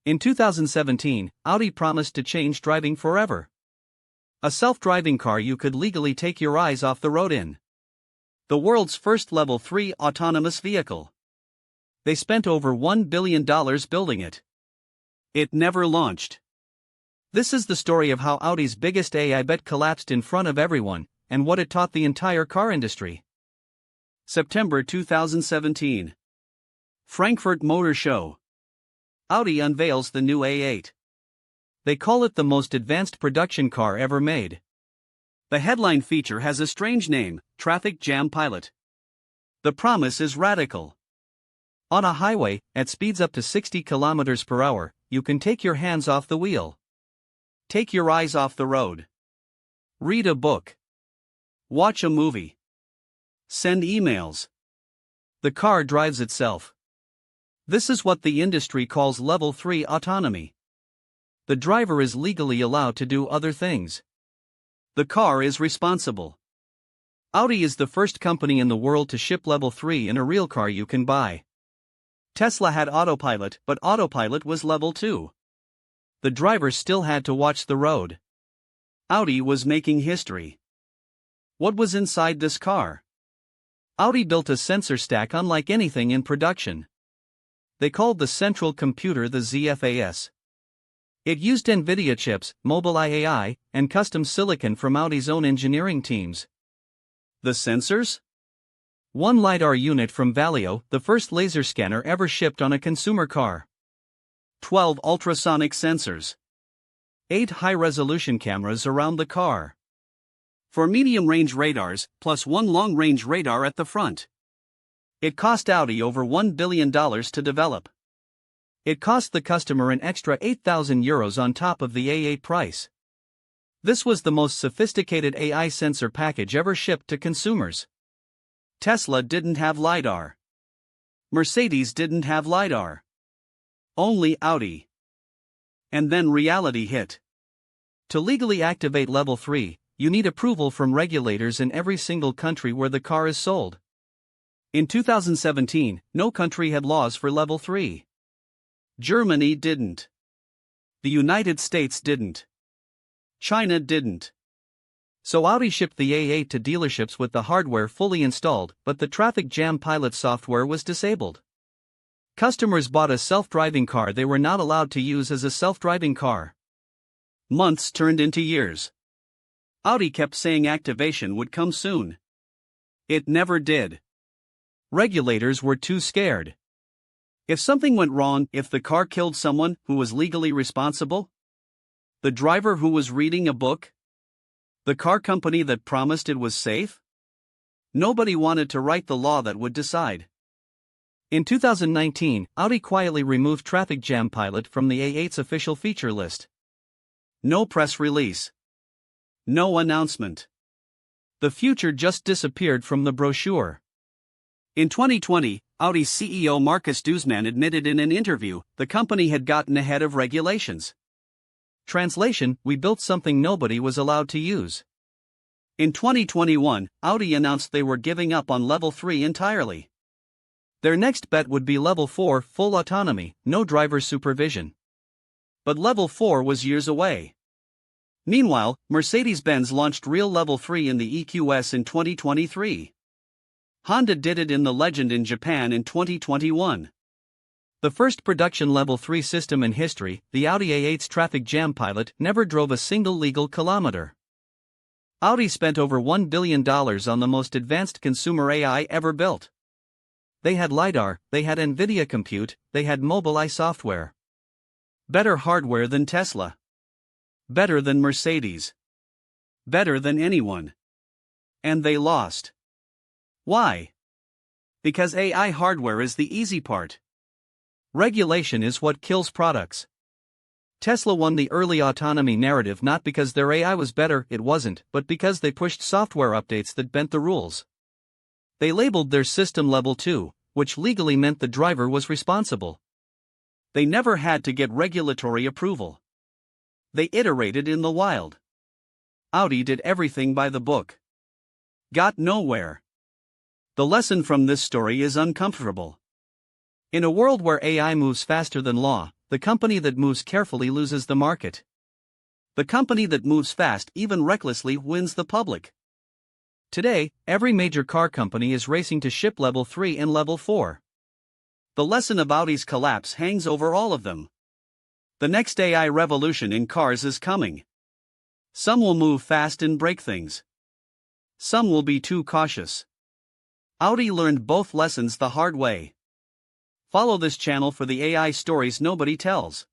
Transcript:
In 2017, Audi promised to change driving forever. A self-driving car you could legally take your eyes off the road in. The world's first Level 3 autonomous vehicle. They spent over $1 billion building it. It never launched. This is the story of how Audi's biggest AI bet collapsed in front of everyone, and what it taught the entire car industry. September 2017. Frankfurt Motor Show. Audi unveils the new A8. They call it the most advanced production car ever made. The headline feature has a strange name, Traffic Jam Pilot. The promise is radical. On a highway, at speeds up to 60 km per hour, you can take your hands off the wheel. Take your eyes off the road. Read a book. Watch a movie. Send emails. The car drives itself. This is what the industry calls Level 3 autonomy. The driver is legally allowed to do other things. The car is responsible. Audi is the first company in the world to ship Level 3 in a real car you can buy. Tesla had autopilot, but autopilot was Level 2. The driver still had to watch the road. Audi was making history. What was inside this car? Audi built a sensor stack unlike anything in production. They called the central computer the ZFAS. It used Nvidia chips, Mobileye AI, and custom silicon from Audi's own engineering teams. The sensors? One Lidar unit from Valeo, the first laser scanner ever shipped on a consumer car. 12 ultrasonic sensors. 8 high-resolution cameras around the car. 4 medium-range radars, plus 1 long-range radar at the front. It cost Audi over $1 billion to develop. It cost the customer an extra €8,000 on top of the A8 price. This was the most sophisticated AI sensor package ever shipped to consumers. Tesla didn't have Lidar. Mercedes didn't have Lidar. Only Audi. And then reality hit. To legally activate Level 3, you need approval from regulators in every single country where the car is sold. In 2017, no country had laws for Level 3. Germany didn't. The United States didn't. China didn't. So Audi shipped the A8 to dealerships with the hardware fully installed, but the Traffic Jam Pilot software was disabled. Customers bought a self-driving car they were not allowed to use as a self-driving car. Months turned into years. Audi kept saying activation would come soon. It never did. Regulators were too scared. If something went wrong, if the car killed someone, who was legally responsible? The driver who was reading a book? The car company that promised it was safe? Nobody wanted to write the law that would decide. In 2019, Audi quietly removed Traffic Jam Pilot from the A8's official feature list. No press release. No announcement. The future just disappeared from the brochure. In 2020, Audi's CEO Markus Duesmann admitted in an interview the company had gotten ahead of regulations. Translation: we built something nobody was allowed to use. In 2021, Audi announced they were giving up on Level 3 entirely. Their next bet would be Level 4, full autonomy, no driver supervision. But Level 4 was years away. Meanwhile, Mercedes-Benz launched real Level 3 in the EQS in 2023. Honda did it in the Legend in Japan in 2021. The first production Level 3 system in history, the Audi A8's Traffic Jam Pilot, never drove a single legal kilometer. Audi spent over $1 billion on the most advanced consumer AI ever built. They had Lidar, they had Nvidia compute, they had Mobileye software. Better hardware than Tesla. Better than Mercedes. Better than anyone. And they lost. Why? Because AI hardware is the easy part. Regulation is what kills products. Tesla won the early autonomy narrative not because their AI was better, it wasn't, but because they pushed software updates that bent the rules. They labeled their system Level 2, which legally meant the driver was responsible. They never had to get regulatory approval. They iterated in the wild. Audi did everything by the book. Got nowhere. The lesson from this story is uncomfortable. In a world where AI moves faster than law, The company that moves carefully loses the market. The company that moves fast, even recklessly, wins the public. Today, every major car company is racing to ship Level 3 and Level 4. The lesson of Audi's collapse hangs over all of them. The next AI revolution in cars is coming. Some will move fast and break things. Some will be too cautious. Audi learned both lessons the hard way. Follow this channel for the AI stories nobody tells.